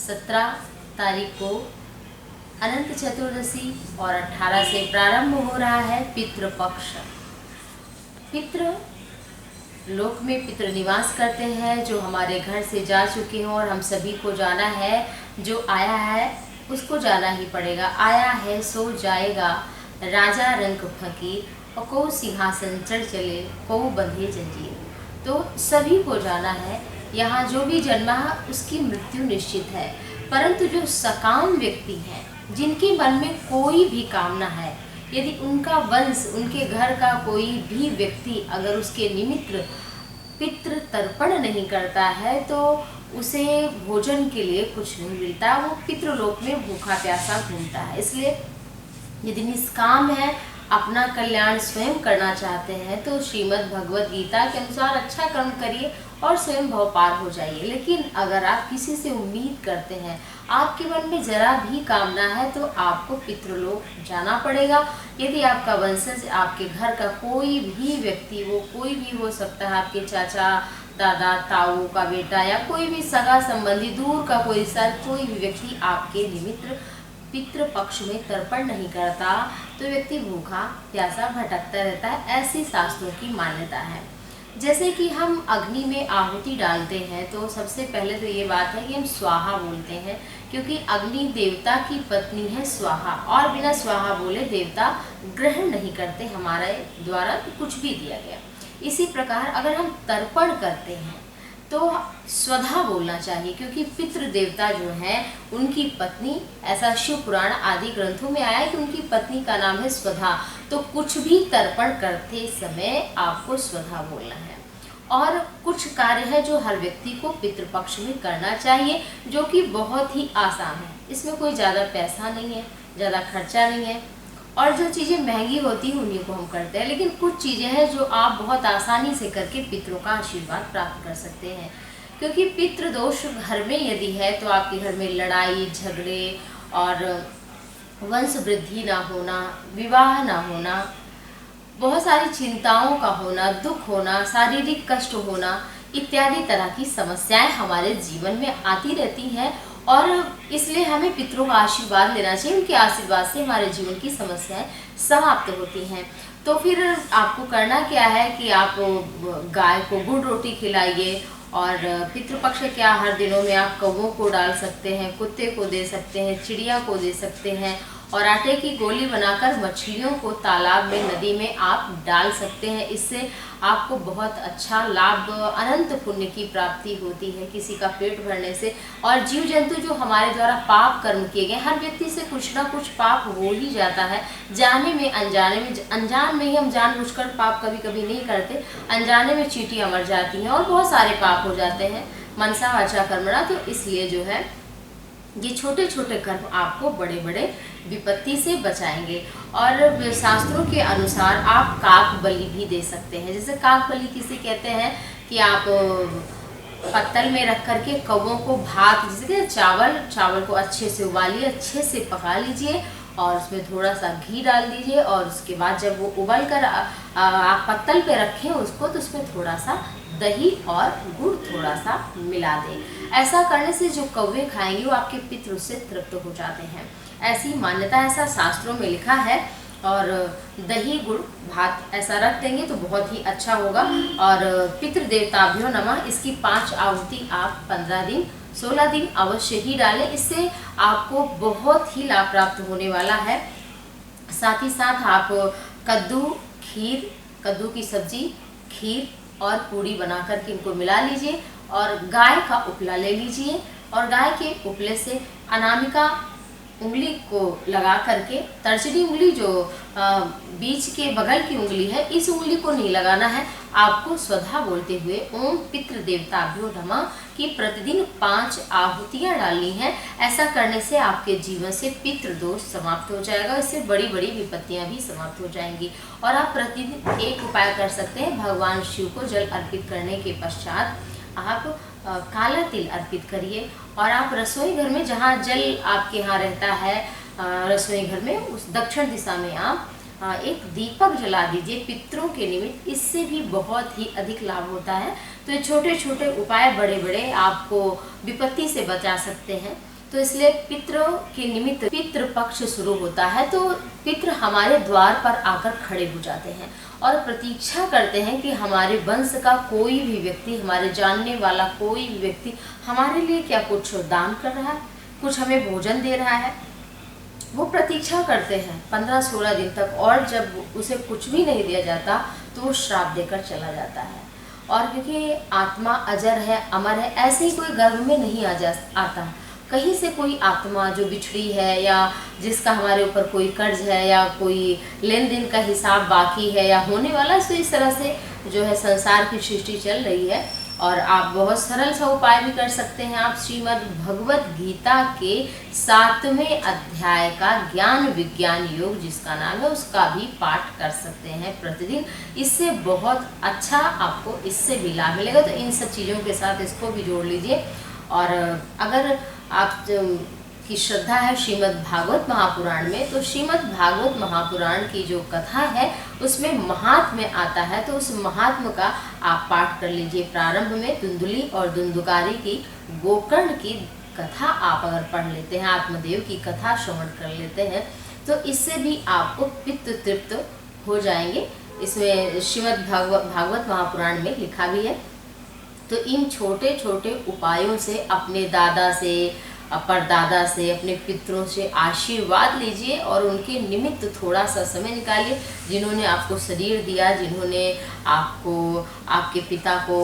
17 तारीख को अनंत चतुर्दशी और 18 से प्रारंभ हो रहा है पितृपक्ष। पितृ लोक में पितृ निवास करते हैं, जो हमारे घर से जा चुके हों और हम सभी को जाना है। जो आया है उसको जाना ही पड़ेगा। आया है सो जाएगा, राजा रंक फकीर और को सिंहासन चढ़ चले, को बंधे जंजीर। तो सभी को जाना है। यहाँ जो भी जन्मा है उसकी मृत्यु निश्चित है। परंतु जो सकाम व्यक्ति हैं, जिनके मन में कोई भी कामना है, यदि उनका वंश, उनके घर का कोई भी व्यक्ति अगर उसके निमित्त पितृ तर्पण नहीं करता है तो उसे भोजन के लिए कुछ नहीं मिलता, वो पितृलोक में भूखा प्यासा घूमता है। इसलिए यदि निष्काम है, अपना कल्याण स्वयं करना चाहते हैं तो श्रीमद् भगवद गीता के अनुसार अच्छा कर्म करिए और स्वयं भव पार हो जाइए। लेकिन अगर आप किसी से उम्मीद करते हैं, आपके मन में जरा भी कामना है, तो आपको पितृलोक जाना पड़ेगा। यदि आपका वंशज, आपके घर का कोई भी व्यक्ति, वो कोई भी हो सकता है, आपके चाचा, दादा, ताऊ का बेटा या कोई भी सगा संबंधी, दूर का कोई सर, कोई भी व्यक्ति आपके निमित्त पितृ पक्ष में तर्पण नहीं करता तो व्यक्ति भूखा प्यासा भटकता रहता है। ऐसी शास्त्रों की मान्यता है। जैसे कि हम अग्नि में आहुति डालते हैं तो सबसे पहले तो ये बात है कि हम स्वाहा बोलते हैं, क्योंकि अग्नि देवता की पत्नी है स्वाहा, और बिना स्वाहा बोले देवता ग्रहण नहीं करते हमारे द्वारा कुछ भी दिया गया। इसी प्रकार अगर हम तर्पण करते हैं तो स्वधा बोलना चाहिए, क्योंकि पितृ देवता जो हैं उनकी पत्नी, ऐसा शिव पुराण आदि ग्रंथों में आया है कि उनकी पत्नी का नाम है स्वधा। तो कुछ भी तर्पण करते समय आपको स्वधा बोलना है। और कुछ कार्य है जो हर व्यक्ति को पितृपक्ष में करना चाहिए, जो कि बहुत ही आसान है। इसमें कोई ज़्यादा पैसा नहीं है, ज़्यादा खर्चा नहीं है, और जो चीज़ें महंगी होती हैं उन्हीं को हम करते हैं। लेकिन कुछ चीज़ें हैं जो आप बहुत आसानी से करके पितरों का आशीर्वाद प्राप्त कर सकते हैं। क्योंकि पितृ दोष घर में यदि है तो आपके घर में लड़ाई झगड़े और वंश वृद्धि ना होना, विवाह ना होना, बहुत सारी चिंताओं का होना, दुख होना, शारीरिक कष्ट होना इत्यादि तरह की समस्याएं हमारे जीवन में आती रहती हैं। और इसलिए हमें पितरों का आशीर्वाद लेना चाहिए। उनके आशीर्वाद से हमारे जीवन की समस्याएं समाप्त होती हैं। तो फिर आपको करना क्या है कि आप गाय को गुड़ रोटी खिलाइए, और पितृपक्ष के आहार दिनों में आप कौवों को डाल सकते हैं, कुत्ते को दे सकते हैं, चिड़िया को दे सकते हैं, और आटे की गोली बनाकर मछलियों को तालाब में, नदी में आप डाल सकते हैं। इससे आपको बहुत अच्छा लाभ, अनंत पुण्य की प्राप्ति होती है किसी का पेट भरने से। और जीव जंतु जो हमारे द्वारा पाप कर्म किए गए, हर व्यक्ति से कुछ ना कुछ पाप हो ही जाता है, जाने में अनजाने में। अनजान में ही हम जानबूझकर पाप कभी कभी नहीं करते, अनजाने में चींटियां मर जाती हैं और बहुत सारे पाप हो जाते हैं, मनसा वाचा कर्मणा। तो इसलिए जो है ये छोटे छोटे कर्म आपको बड़े बड़े विपत्ति से बचाएंगे। और शास्त्रों के अनुसार आप काक बलि भी दे सकते हैं। जैसे काक बलि किसे कहते हैं कि आप पत्तल में रख करके कौवों को भात, जैसे चावल को अच्छे से उबालिए, अच्छे से पका लीजिए और उसमें थोड़ा सा घी डाल दीजिए, और उसके बाद जब वो उबल कर आप पत्तल पे रखें उसको, तो उसमें थोड़ा सा दही और गुड़ थोड़ा सा मिला दें। ऐसा करने से जो कौवे खाएंगे वो आपके पितृ से तृप्त हो जाते हैं। ऐसी मान्यता, ऐसा शास्त्रों में लिखा है। और दही गुड़ भात ऐसा रख देंगे तो बहुत ही अच्छा होगा। और पितृदेवताभ्यो नमः, इसकी 5 आहुति आप 15 दिन 16 दिन अवश्य ही डालें। इससे आपको बहुत ही लाभ प्राप्त होने वाला है। साथ ही साथ आप कद्दू, खीर, कद्दू की सब्जी, खीर और पूड़ी बना करके इनको मिला लीजिए, और गाय का उपला ले लीजिए, और गाय के उपले से अनामिका उंगली को लगा करके, तर्जनी उंगली जो बीच के बगल की उंगली है, इस उंगली को नहीं लगाना है। आपको स्वधा बोलते हुए ओम पितृ देवताभ्यो नमः की प्रतिदिन 5 आहुतियाँ डालनी है। ऐसा करने से आपके जीवन से पितृ दोष समाप्त हो जाएगा, इससे बड़ी बड़ी विपत्तियां भी समाप्त हो जाएंगी। और आप प्रतिदिन एक उपाय कर सकते हैं। भगवान शिव को जल अर्पित करने के पश्चात आप काला तिल अर्पित करिए, और आप रसोई घर में, जहाँ जल आपके यहाँ रहता है रसोई घर में, उस दक्षिण दिशा में आप एक दीपक जला दीजिए पितरों के निमित्त। इससे भी बहुत ही अधिक लाभ होता है। तो ये छोटे छोटे उपाय बड़े बड़े आपको विपत्ति से बचा सकते हैं। तो इसलिए पितरों के निमित्त पितृ पक्ष शुरू होता है। तो पितृ हमारे द्वार पर आकर खड़े हो जाते हैं और प्रतीक्षा करते हैं कि हमारे वंश का कोई भी व्यक्ति, हमारे जानने वाला कोई भी व्यक्ति हमारे लिए क्या कुछ दान कर रहा है, कुछ हमें भोजन दे रहा है। वो प्रतीक्षा करते हैं 15-16 दिन तक, और जब उसे कुछ भी नहीं दिया जाता तो वो श्राप देकर चला जाता है। और क्योंकि आत्मा अजर है, अमर है, ऐसे ही कोई गर्भ में नहीं आता। कहीं से कोई आत्मा जो बिछड़ी है या जिसका हमारे ऊपर कोई कर्ज है या कोई लेन देन का हिसाब बाकी है या होने वाला है, तो इस तरह से जो है संसार की सृष्टि चल रही है। और आप बहुत सरल सा उपाय भी कर सकते हैं। आप श्रीमद् भगवत गीता के 7वें अध्याय का ज्ञान विज्ञान योग जिसका नाम है, उसका भी पाठ कर सकते हैं प्रतिदिन। इससे बहुत अच्छा आपको इससे भी लाभ मिलेगा। तो इन सब चीज़ों के साथ इसको भी जोड़ लीजिए। और अगर आप की श्रद्धा है श्रीमद् भागवत महापुराण में, तो श्रीमद् भागवत महापुराण की जो कथा है उसमें महात्म्य आता है, तो उस महात्म्य का आप पाठ कर लीजिए। प्रारंभ में धुंधुली और धुंधुकारी की गोकर्ण की कथा आप अगर पढ़ लेते हैं, आत्मदेव की कथा श्रवण कर लेते हैं, तो इससे भी आपको पित्त तृप्त हो जाएंगे। इसमें श्रीमद् भागवत महापुराण में लिखा भी है। तो इन छोटे छोटे उपायों से अपने दादा से, परदादा से, अपने पितरों से आशीर्वाद लीजिए और उनके निमित्त थोड़ा सा समय निकालिए। जिन्होंने आपको शरीर दिया, जिन्होंने आपको, आपके पिता को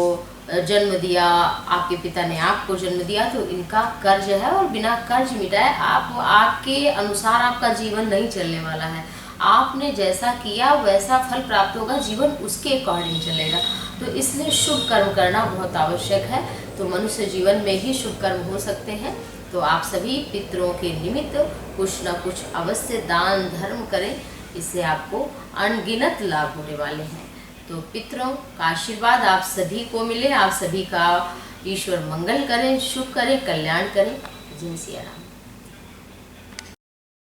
जन्म दिया, आपके पिता ने आपको जन्म दिया, तो इनका कर्ज है और बिना कर्ज मिटाए आपके अनुसार आपका जीवन नहीं चलने वाला है। आपने जैसा किया वैसा फल प्राप्त होगा, जीवन उसके अकॉर्डिंग चलेगा। तो इसलिए शुभ कर्म करना बहुत आवश्यक है। तो मनुष्य जीवन में ही शुभ कर्म हो सकते हैं। तो आप सभी पितरों के निमित्त कुछ न कुछ अवश्य दान धर्म करें, इससे आपको अनगिनत लाभ होने वाले हैं। तो पितरों का आशीर्वाद आप सभी को मिले, आप सभी का ईश्वर मंगल करें, शुभ करें, कल्याण करें। जय सिया राम।